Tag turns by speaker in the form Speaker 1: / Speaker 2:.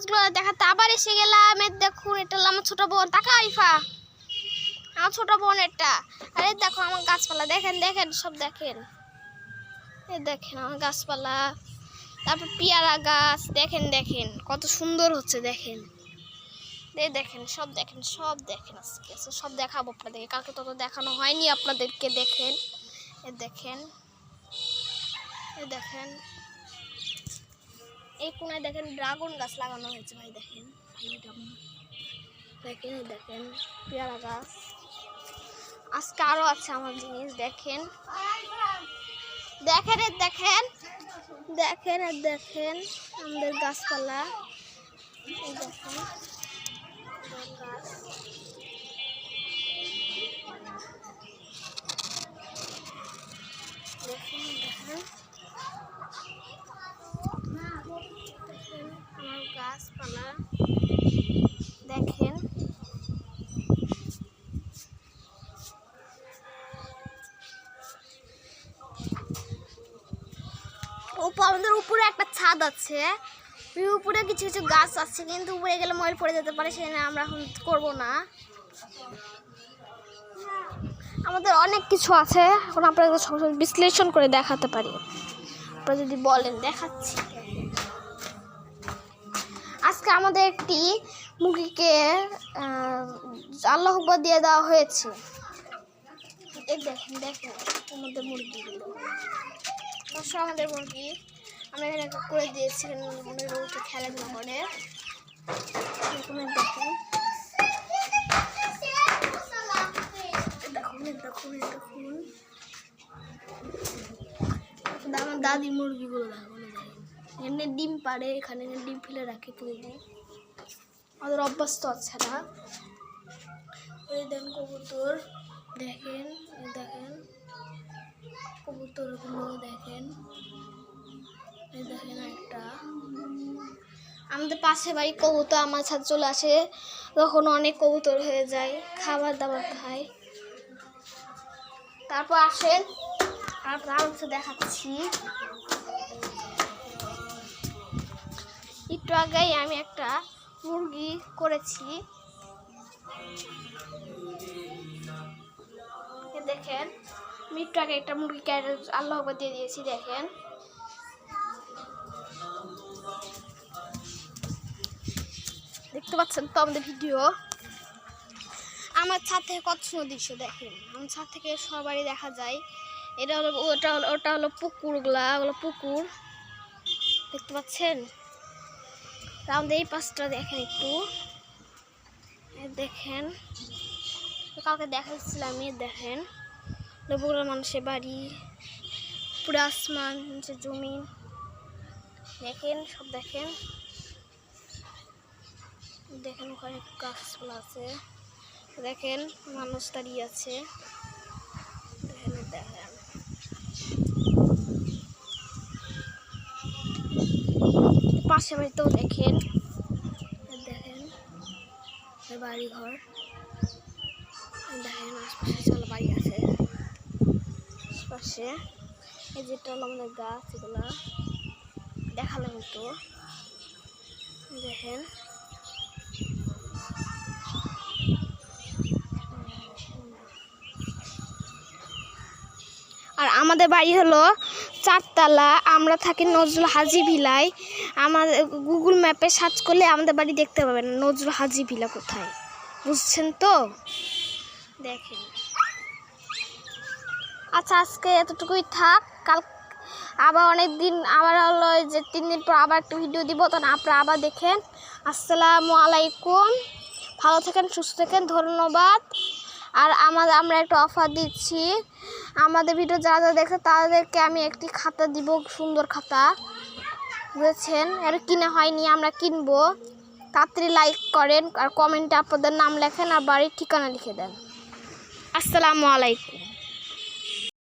Speaker 1: গাছগুলো দেখাতে আবার এসে গেলাম। এই দেখুন, এটা হলো আমার ছোট বোন। তাকা আইফা, আমার ছোট বোন এটা। আরে দেখো আমার গাছপালা, দেখেন দেখেন সব দেখেন। এই দেখেন আমার গাছপালা, তারপর পেয়ারা গাছ দেখেন দেখেন কত সুন্দর হচ্ছে দেখেন। এই দেখেন সব দেখেন সব দেখেন, আজকে সব দেখাবো আপনাদেরকে, কালকে তত দেখানো হয়নি আপনাদেরকে। দেখেন এই দেখেন, এই দেখেন এই কোনায় দেখেন ড্রাগন গাছ লাগানো হয়েছে ভাই। দেখেন দেখেন দেখেন পেয়ারা গাছ। আজকে আরো আছে আমার জিনিস। দেখেন দেখেন দেখেন দেখেন দেখেন আমাদের গাছপালা। দেখেন গাছ, দেখেন দেখেন আমার গাছপালা দেখেন। আমাদের উপরে একটা ছাদ আছে, উপরে কিছু কিছু গাছ আছে, কিন্তু উপরে গেলে ময়ূর পড়ে যেতে পারে, সেই আমরা এখন করবো না। আমাদের অনেক কিছু আছে, এখন আপনাদের বিশ্লেষণ করে দেখাতে পারি। আপনারা যদি বলেন দেখাচ্ছি। আজকে আমাদের একটি মুরগিকে আল্লাহ আকবার দিয়ে দেওয়া হয়েছে। এই দেখেন দেখেন আমাদের মুরগিগুলো, আমাদের মুরগি আমরা এখানে করে দিয়েছি, মনে রোদে খেলাধুলা করে। দেখুন দেখুন দেখুন দেখুন আমার দাদি মুরগিগুলো দেখুন, এখানে ডিম পাড়ে, এখানে ডিম ফেলে রাখে তুলে দিই, আমাদের অভ্যস্ত আছে না। ওই দেখেন কবুতর, দেখেন দেখেন কবুতরগুলো দেখেন। এই দেখেন একটা আমাদের পাশে বাড়ি কবুতর আমার সাথে চলে আসে, তখন অনেক কবুতর হয়ে যায়, খাবার দাবার খায়। তারপর আসেন আরো দেখাচ্ছি। একটু আগেই আমি একটা মুরগি করেছি, দেখেন আমি একটু আগে একটা মুরগি আল্লাহ আকবার দিয়ে দিয়েছি। দেখেন দেখতে পাচ্ছেন তো আমাদের ভিডিও। আমার ছাদ থেকে কত সুন্দর দৃশ্য দেখেন, আমার ছাদ থেকে সবারই দেখা যায়। এটা হলো ওটা হলো পুকুরগুলা, ওগুলো পুকুর দেখতে পাচ্ছেন। আমাদের এই পাশটা দেখেন একটু, দেখেন কাউকে দেখাচ্ছিলাম আমি। দেখেন বগুড়ার মানুষের বাড়ি, পুরো আসমান, নিচে জমি দেখেন সব দেখেন। দেখেন ওখানে গাছপালা আছে, দেখেন মানুষ দাঁড়িয়ে আছে। দেখেন দেখেন পাশে বাড়িতেও দেখেন, দেখেন বাড়ি ঘর, দেখেন আশপাশে চলো বাড়ি আছে আশপাশে। এই যেটা হলো আমাদের গাছ, এগুলা দেখালাম তো। দেখেন আর আমাদের বাড়ি হলো 4 তলা, আমরা থাকি নজরুল হাজি ভিলায়। আমাদের গুগল ম্যাপে সার্চ করলে আমাদের বাড়ি দেখতে পাবেন নজরুল হাজি ভিলা কোথায়, বুঝছেন তো। দেখেন আচ্ছা আজকে এতটুকুই থাক, কাল আবার অনেক দিন আবার হলো যে 3 দিন পর আবার একটা ভিডিও দিব, তখন আপনারা আবার দেখেন। আসসালামু আলাইকুম, ভালো থাকেন সুস্থ থাকেন, ধন্যবাদ। আর আমরা একটা অফার দিচ্ছি, আমাদের ভিডিও যারা যারা দেখে তাদেরকে আমি একটি খাতা দিব, সুন্দর খাতা, বুঝেছেন। আর কিনা হয়নি, আমরা কিনবো। তাড়াতাড়ি লাইক করেন আর কমেন্টে আপনাদের নাম লেখেন আর বাড়ির ঠিকানা লিখে দেন। আসসালামু আলাইকুম।